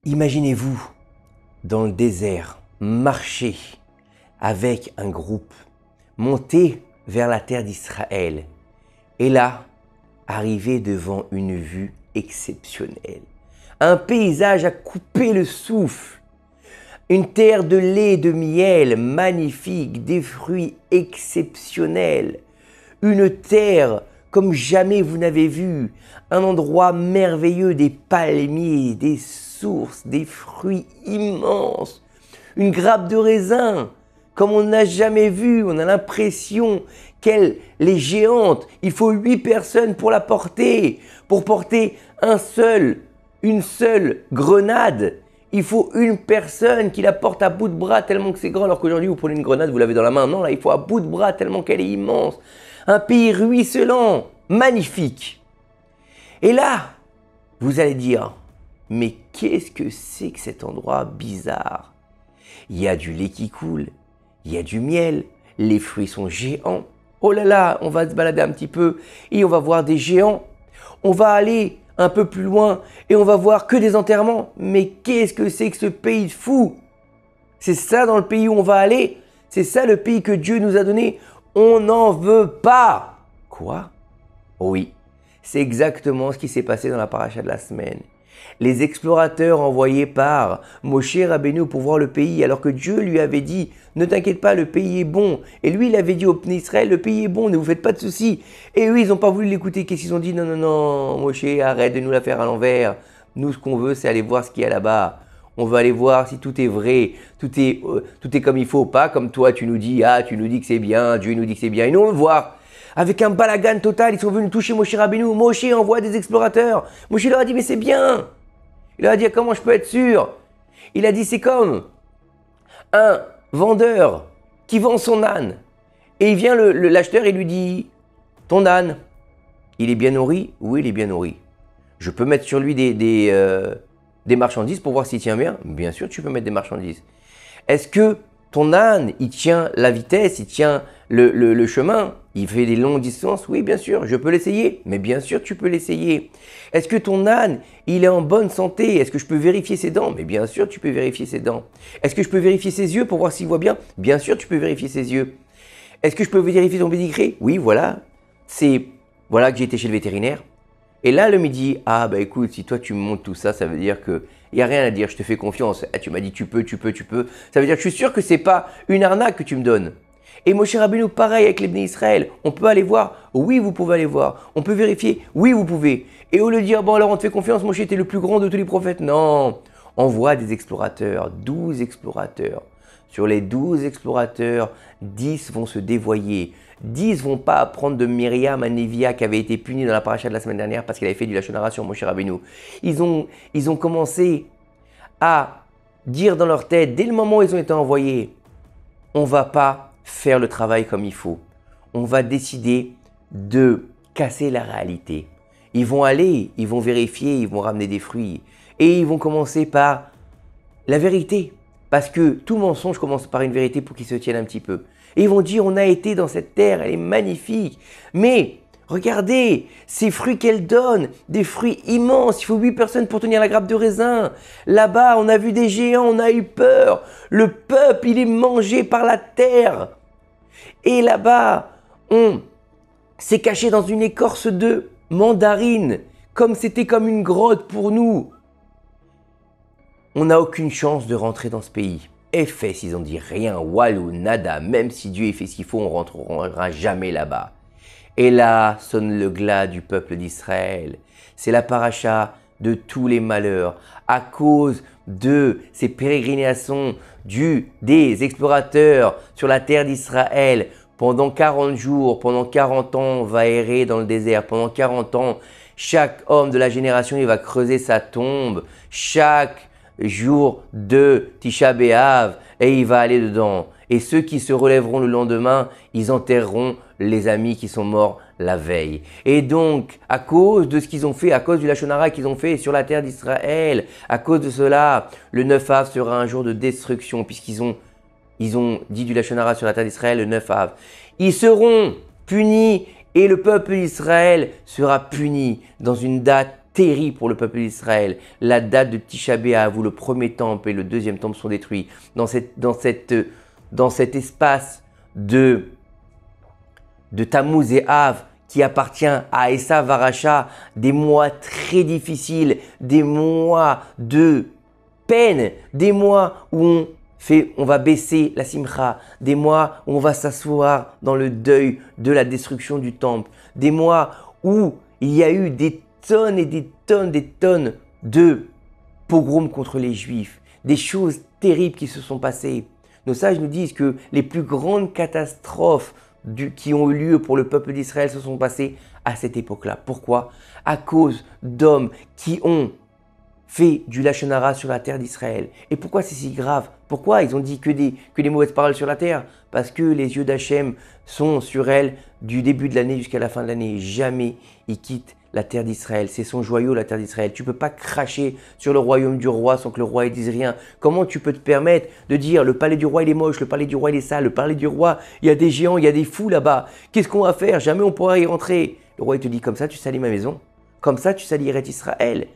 Imaginez-vous dans le désert marcher avec un groupe, monter vers la terre d'Israël et là, arriver devant une vue exceptionnelle. Un paysage à couper le souffle, une terre de lait et de miel magnifique, des fruits exceptionnels, une terre comme jamais vous n'avez vu, un endroit merveilleux, des palmiers, des sources, des fruits immenses, une grappe de raisin comme on n'a jamais vu, on a l'impression qu'elle est géante, il faut 8 personnes pour la porter, pour porter une seule grenade. Il faut une personne qui la porte à bout de bras tellement que c'est grand, alors qu'aujourd'hui vous prenez une grenade, vous l'avez dans la main. Non, là il faut à bout de bras tellement qu'elle est immense. Un pays ruisselant, magnifique. Et là, vous allez dire, mais qu'est-ce que c'est que cet endroit bizarre? Il y a du lait qui coule, il y a du miel, les fruits sont géants. Oh là là, on va se balader un petit peu et on va voir des géants. On va aller un peu plus loin et on va voir que des enterrements. Mais qu'est-ce que c'est que ce pays de fou? C'est ça dans le pays où on va aller? C'est ça le pays que Dieu nous a donné? On n'en veut pas. Quoi? Oui, c'est exactement ce qui s'est passé dans la paracha de la semaine. Les explorateurs envoyés par Moshe Rabbeinu pour voir le pays, alors que Dieu lui avait dit « Ne t'inquiète pas, le pays est bon ». Et lui, il avait dit au peuple d'Israël « Le pays est bon, ne vous faites pas de soucis ». Et eux, ils n'ont pas voulu l'écouter. Qu'est-ce qu'ils ont dit? « Non, non, non, Moshe, arrête de nous la faire à l'envers. Nous, ce qu'on veut, c'est aller voir ce qu'il y a là-bas. On va aller voir si tout est vrai, tout est comme il faut, pas comme toi, tu nous dis « Ah, tu nous dis que c'est bien, Dieu nous dit que c'est bien. » Et nous, on veut voir. Avec un balagan total, ils sont venus toucher Moshe Rabbeinu. Moshe envoie des explorateurs. Moshe leur a dit « Mais c'est bien ». Il leur a dit « Comment je peux être sûr ?» Il a dit « C'est comme un vendeur qui vend son âne. Et il vient l'acheteur et lui dit « Ton âne, il est bien nourri ?» « Oui, il est bien nourri. Je peux mettre sur lui des marchandises pour voir s'il tient bien ?» « Bien sûr, tu peux mettre des marchandises. » « Est-ce que ton âne, il tient la vitesse, il tient le chemin? Il fait des longues distances? Oui, bien sûr, je peux l'essayer. Mais bien sûr, tu peux l'essayer. Est-ce que ton âne, il est en bonne santé? Est-ce que je peux vérifier ses dents? Mais bien sûr, tu peux vérifier ses dents. Est-ce que je peux vérifier ses yeux pour voir s'il voit bien? Bien sûr, tu peux vérifier ses yeux. Est-ce que je peux vérifier ton pédigré? Oui, voilà. Voilà que j'ai été chez le vétérinaire. Et là, le midi, ah bah écoute, si toi tu me montres tout ça, ça veut dire que il n'y a rien à dire, je te fais confiance. Ah, tu m'as dit tu peux. Ça veut dire que je suis sûr que ce n'est pas une arnaque que tu me donnes. Et Moshe Rabbeinu, pareil avec les Bnei Israël. On peut aller voir? Oui, vous pouvez aller voir. On peut vérifier? Oui, vous pouvez. Et au lieu de dire, bon alors on te fait confiance, Moshe était le plus grand de tous les prophètes. Non, envoie des explorateurs, 12 explorateurs. Sur les 12 explorateurs, 10 vont se dévoyer. 10 vont pas apprendre de Myriam à Nevia qui avait été punie dans la paracha de la semaine dernière parce qu'elle avait fait du Lachon Hara sur Moshe Rabbeinu. Ils ont commencé à dire dans leur tête, dès le moment où ils ont été envoyés, on va pas faire le travail comme il faut. On va décider de casser la réalité. Ils vont aller, ils vont vérifier, ils vont ramener des fruits. Et ils vont commencer par la vérité. Parce que tout mensonge commence par une vérité pour qu'il se tienne un petit peu. Et ils vont dire, on a été dans cette terre, elle est magnifique. Mais regardez, ces fruits qu'elle donne, des fruits immenses. Il faut 8 personnes pour tenir la grappe de raisin. Là-bas, on a vu des géants, on a eu peur. Le peuple, il est mangé par la terre. Et là-bas, on s'est caché dans une écorce de mandarine, comme c'était comme une grotte pour nous. On n'a aucune chance de rentrer dans ce pays. Efes, ils ont dit rien, walou, nada, même si Dieu ait fait ce qu'il faut, on ne rentrera jamais là-bas. Et là sonne le glas du peuple d'Israël. C'est la paracha de tous les malheurs. À cause de ces pérégrinations des explorateurs sur la terre d'Israël, pendant 40 jours, pendant 40 ans, on va errer dans le désert. Pendant 40 ans, chaque homme de la génération, il va creuser sa tombe. Chaque jour de Tisha B'Av et il va aller dedans. Et ceux qui se relèveront le lendemain, ils enterreront les amis qui sont morts la veille. Et donc, à cause de ce qu'ils ont fait, à cause du Lachon Hara qu'ils ont fait sur la terre d'Israël, à cause de cela, le 9 Av sera un jour de destruction puisqu'ils ont dit du Lachon Hara sur la terre d'Israël le 9 Av. Ils seront punis et le peuple d'Israël sera puni dans une date terrible pour le peuple d'Israël. La date de Tisha B'Av où le premier temple et le deuxième temple sont détruits. Dans cet espace de Tammuz et Av qui appartient à Esav Aracha, des mois très difficiles, des mois de peine, des mois où on va baisser la simcha, des mois où on va s'asseoir dans le deuil de la destruction du temple, des mois où il y a eu des tonnes et des tonnes de pogroms contre les Juifs, des choses terribles qui se sont passées. Nos sages nous disent que les plus grandes catastrophes qui ont eu lieu pour le peuple d'Israël se sont passées à cette époque-là. Pourquoi? À cause d'hommes qui ont fait du Lachon Hara sur la terre d'Israël. Et pourquoi c'est si grave? Pourquoi ils ont dit que des mauvaises paroles sur la terre? Parce que les yeux d'Hachem sont sur elle du début de l'année jusqu'à la fin de l'année. Jamais ils quittent la terre d'Israël. C'est son joyau, la terre d'Israël. Tu ne peux pas cracher sur le royaume du roi sans que le roi ne dise rien. Comment tu peux te permettre de dire le palais du roi il est moche, le palais du roi il est sale, le palais du roi il y a des géants, il y a des fous là-bas. Qu'est-ce qu'on va faire? Jamais on pourra y rentrer. Le roi il te dit comme ça tu salis ma maison. Comme ça tu salis Eretz Israël.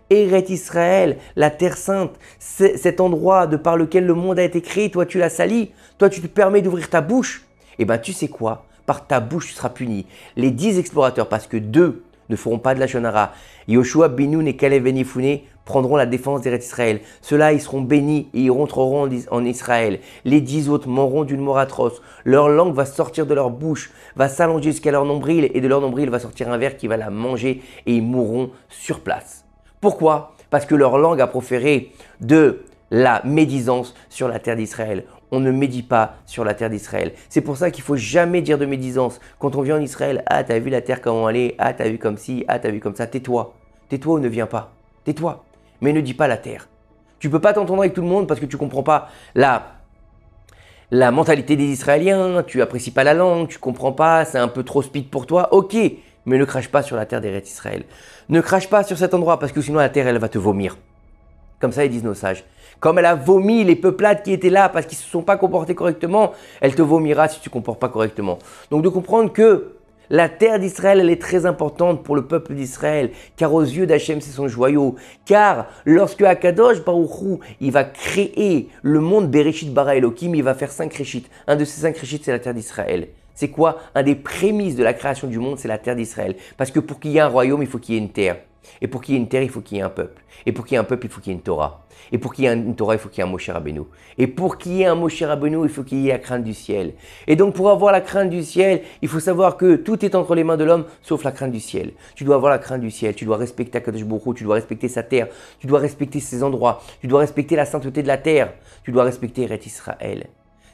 Eretz Israël, la terre sainte, cet endroit de par lequel le monde a été créé, toi tu l'as sali, toi tu te permets d'ouvrir ta bouche. Eh bien tu sais quoi? Par ta bouche tu seras puni. Les 10 explorateurs, parce que 2 ne feront pas de Lachon Hara, Yoshua, Binoun et Kalev Ben Yefouné prendront la défense d'Eretz Israël. Ceux-là, ils seront bénis et ils rentreront en Israël. Les 10 autres mourront d'une mort atroce. Leur langue va sortir de leur bouche, va s'allonger jusqu'à leur nombril et de leur nombril va sortir un ver qui va la manger et ils mourront sur place. Pourquoi? Parce que leur langue a proféré de la médisance sur la terre d'Israël. On ne médit pas sur la terre d'Israël. C'est pour ça qu'il ne faut jamais dire de médisance. Quand on vient en Israël, ah, t'as vu la terre comment elle est, ah, t'as vu comme ci, ah, t'as vu comme ça, tais-toi. Tais-toi ou ne viens pas. Tais-toi. Mais ne dis pas la terre. Tu ne peux pas t'entendre avec tout le monde parce que tu ne comprends pas la mentalité des Israéliens, tu n'apprécies pas la langue, tu ne comprends pas, c'est un peu trop speed pour toi, ok. Mais ne crache pas sur la terre d'Eretz Israël. Ne crache pas sur cet endroit parce que sinon la terre, elle va te vomir. Comme ça, ils disent nos sages. Comme elle a vomi les peuplades qui étaient là parce qu'ils ne se sont pas comportés correctement, elle te vomira si tu ne te comportes pas correctement. Donc de comprendre que la terre d'Israël, elle est très importante pour le peuple d'Israël, car aux yeux d'Hachem, c'est son joyau. Car lorsque Akadosh Baruch Hu, il va créer le monde Bereshit bara Elohim, il va faire 5 réchites. Un de ces 5 réchites, c'est la terre d'Israël. C'est quoi? Un des prémices de la création du monde, c'est la terre d'Israël. Parce que pour qu'il y ait un royaume, il faut qu'il y ait une terre. Et pour qu'il y ait une terre, il faut qu'il y ait un peuple. Et pour qu'il y ait un peuple, il faut qu'il y ait une Torah. Et pour qu'il y ait une Torah, il faut qu'il y ait un Moshe Rabbeinu. Et pour qu'il y ait un Moshe Rabbeinu, il faut qu'il y ait la crainte du ciel. Et donc pour avoir la crainte du ciel, il faut savoir que tout est entre les mains de l'homme, sauf la crainte du ciel. Tu dois avoir la crainte du ciel, tu dois respecter Akadosh Baruch Hu, tu dois respecter sa terre, tu dois respecter ses endroits, tu dois respecter la sainteté de la terre, tu dois respecter Eretz Israël.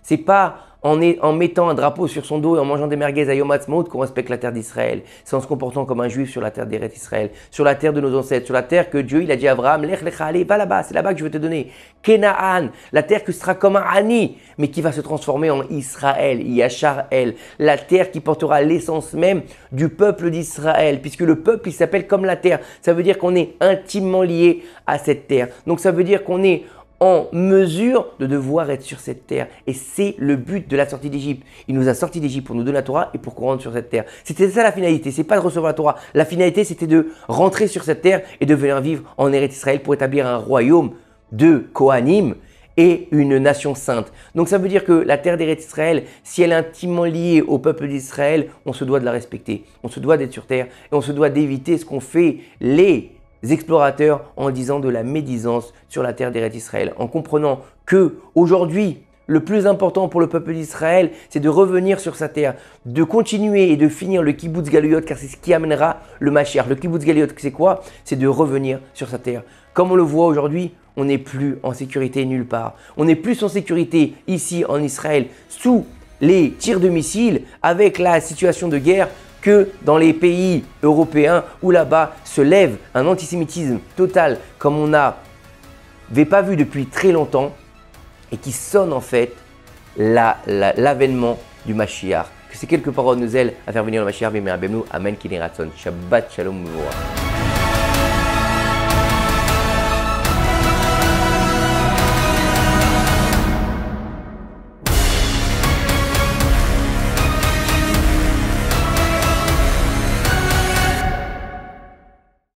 C'est pas en mettant un drapeau sur son dos et en mangeant des merguez à Yom Ha'atzmaut qu'on respecte la terre d'Israël. C'est en se comportant comme un juif sur la terre d'Eretz Israël, sur la terre de nos ancêtres, sur la terre que Dieu il a dit à Abraham, Lech lecha allez, va là-bas, c'est là-bas que je vais te donner. Kenaan, la terre qui sera comme un Ani, mais qui va se transformer en Israël, Yachar El, la terre qui portera l'essence même du peuple d'Israël, puisque le peuple il s'appelle comme la terre. Ça veut dire qu'on est intimement lié à cette terre. Donc ça veut dire qu'on est en mesure de devoir être sur cette terre. Et c'est le but de la sortie d'Égypte. Il nous a sortis d'Égypte pour nous donner la Torah et pour qu'on rentre sur cette terre. C'était ça la finalité, c'est pas de recevoir la Torah. La finalité, c'était de rentrer sur cette terre et de venir vivre en Eretz Israël pour établir un royaume de Kohanim et une nation sainte. Donc ça veut dire que la terre d'Eretz Israël, si elle est intimement liée au peuple d'Israël, on se doit de la respecter. On se doit d'être sur terre et on se doit d'éviter ce qu'ont fait les explorateurs en disant de la médisance sur la terre d'Eretz Israël, en comprenant que aujourd'hui, le plus important pour le peuple d'Israël, c'est de revenir sur sa terre, de continuer et de finir le kibbutz galuyot, car c'est ce qui amènera le Mashiach. Le kibbutz galuyot, c'est quoi? C'est de revenir sur sa terre. Comme on le voit aujourd'hui, on n'est plus en sécurité nulle part. On n'est plus en sécurité ici en Israël, sous les tirs de missiles, avec la situation de guerre, que dans les pays européens où là-bas se lève un antisémitisme total comme on n'avait pas vu depuis très longtemps et qui sonne en fait l'avènement du Mashiach. Que ces quelques paroles nous aident à faire venir le Mashiach, Amen, Kinératson, Shabbat Shalom.